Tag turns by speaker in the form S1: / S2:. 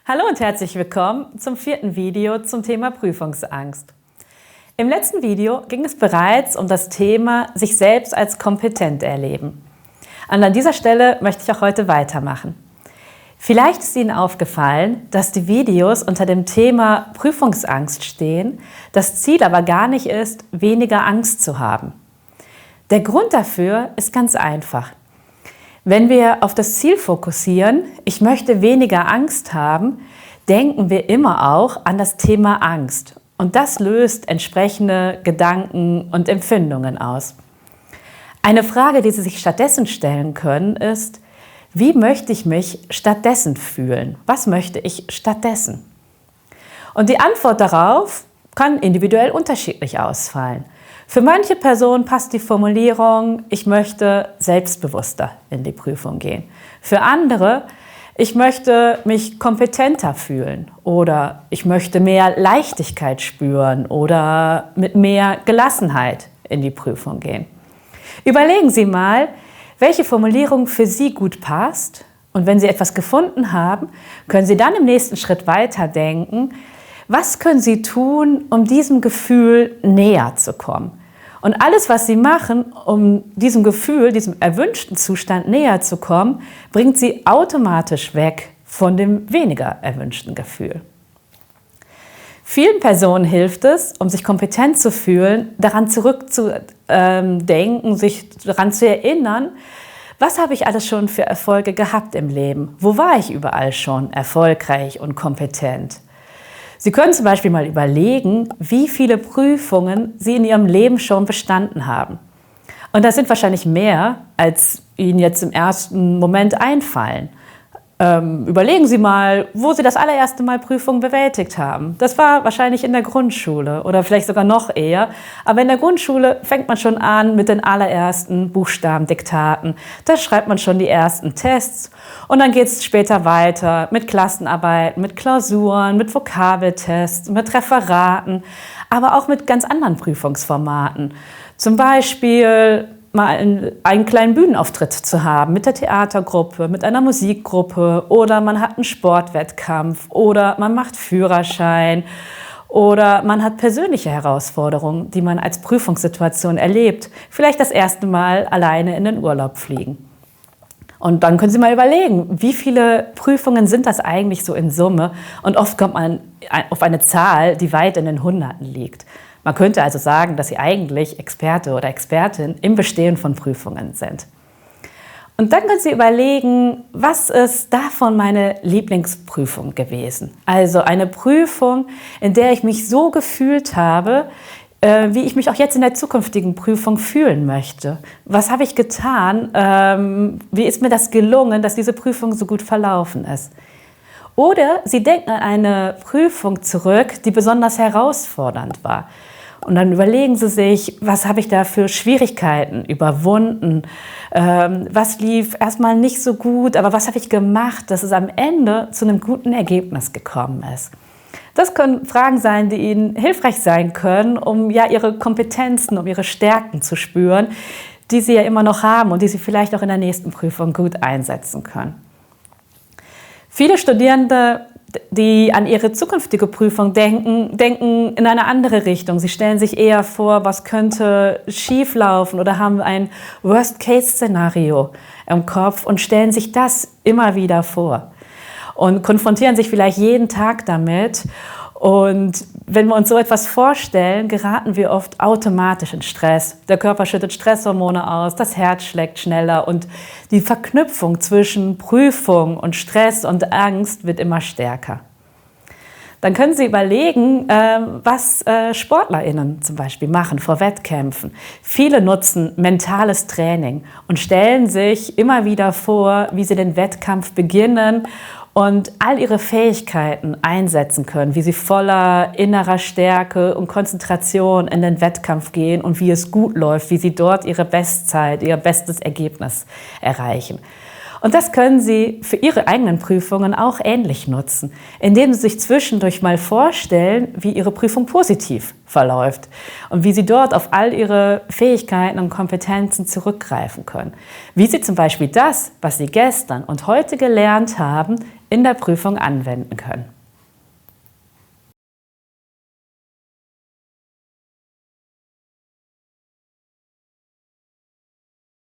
S1: Hallo und herzlich willkommen zum 4. Video zum Thema Prüfungsangst. Im letzten Video ging es bereits um das Thema sich selbst als kompetent erleben. Und an dieser Stelle möchte ich auch heute weitermachen. Vielleicht ist Ihnen aufgefallen, dass die Videos unter dem Thema Prüfungsangst stehen, das Ziel aber gar nicht ist, weniger Angst zu haben. Der Grund dafür ist ganz einfach. Wenn wir auf das Ziel fokussieren, ich möchte weniger Angst haben, denken wir immer auch an das Thema Angst. Und das löst entsprechende Gedanken und Empfindungen aus. Eine Frage, die Sie sich stattdessen stellen können, ist, wie möchte ich mich stattdessen fühlen? Was möchte ich stattdessen? Und die Antwort darauf kann individuell unterschiedlich ausfallen. Für manche Personen passt die Formulierung, ich möchte selbstbewusster in die Prüfung gehen. Für andere, ich möchte mich kompetenter fühlen oder ich möchte mehr Leichtigkeit spüren oder mit mehr Gelassenheit in die Prüfung gehen. Überlegen Sie mal, welche Formulierung für Sie gut passt, und wenn Sie etwas gefunden haben, können Sie dann im nächsten Schritt weiterdenken, was können Sie tun, um diesem Gefühl näher zu kommen? Und alles, was Sie machen, um diesem Gefühl, diesem erwünschten Zustand näher zu kommen, bringt Sie automatisch weg von dem weniger erwünschten Gefühl. Vielen Personen hilft es, um sich kompetent zu fühlen, daran zurückzudenken, sich daran zu erinnern, was habe ich alles schon für Erfolge gehabt im Leben? Wo war ich überall schon erfolgreich und kompetent? Sie können zum Beispiel mal überlegen, wie viele Prüfungen Sie in Ihrem Leben schon bestanden haben. Und das sind wahrscheinlich mehr, als Ihnen jetzt im ersten Moment einfallen. Überlegen Sie mal, wo Sie das allererste Mal Prüfungen bewältigt haben. Das war wahrscheinlich in der Grundschule oder vielleicht sogar noch eher. Aber in der Grundschule fängt man schon an mit den allerersten Buchstabendiktaten. Da schreibt man schon die ersten Tests und dann geht es später weiter mit Klassenarbeiten, mit Klausuren, mit Vokabeltests, mit Referaten, aber auch mit ganz anderen Prüfungsformaten. Zum Beispiel mal einen kleinen Bühnenauftritt zu haben mit der Theatergruppe, mit einer Musikgruppe oder man hat einen Sportwettkampf oder man macht Führerschein oder man hat persönliche Herausforderungen, die man als Prüfungssituation erlebt. Vielleicht das erste Mal alleine in den Urlaub fliegen. Und dann können Sie mal überlegen, wie viele Prüfungen sind das eigentlich so in Summe? Und oft kommt man auf eine Zahl, die weit in den Hunderten liegt. Man könnte also sagen, dass Sie eigentlich Experte oder Expertin im Bestehen von Prüfungen sind. Und dann können Sie überlegen, was ist davon meine Lieblingsprüfung gewesen? Also eine Prüfung, in der ich mich so gefühlt habe, wie ich mich auch jetzt in der zukünftigen Prüfung fühlen möchte. Was habe ich getan? Wie ist mir das gelungen, dass diese Prüfung so gut verlaufen ist? Oder Sie denken an eine Prüfung zurück, die besonders herausfordernd war. Und dann überlegen Sie sich, was habe ich da für Schwierigkeiten überwunden? Was lief erstmal nicht so gut, aber was habe ich gemacht, dass es am Ende zu einem guten Ergebnis gekommen ist? Das können Fragen sein, die Ihnen hilfreich sein können, um ja Ihre Kompetenzen, um Ihre Stärken zu spüren, die Sie ja immer noch haben und die Sie vielleicht auch in der nächsten Prüfung gut einsetzen können. Viele Studierende, die an ihre zukünftige Prüfung denken in eine andere Richtung. Sie stellen sich eher vor, was könnte schieflaufen oder haben ein Worst-Case-Szenario im Kopf und stellen sich das immer wieder vor und konfrontieren sich vielleicht jeden Tag damit. Und wenn wir uns so etwas vorstellen, geraten wir oft automatisch in Stress. Der Körper schüttet Stresshormone aus, das Herz schlägt schneller und die Verknüpfung zwischen Prüfung und Stress und Angst wird immer stärker. Dann können Sie überlegen, was SportlerInnen zum Beispiel machen vor Wettkämpfen. Viele nutzen mentales Training und stellen sich immer wieder vor, wie sie den Wettkampf beginnen und all ihre Fähigkeiten einsetzen können, wie sie voller innerer Stärke und Konzentration in den Wettkampf gehen und wie es gut läuft, wie sie dort ihre Bestzeit, ihr bestes Ergebnis erreichen. Und das können Sie für Ihre eigenen Prüfungen auch ähnlich nutzen, indem Sie sich zwischendurch mal vorstellen, wie Ihre Prüfung positiv verläuft und wie Sie dort auf all Ihre Fähigkeiten und Kompetenzen zurückgreifen können. Wie Sie zum Beispiel das, was Sie gestern und heute gelernt haben, in der Prüfung anwenden können.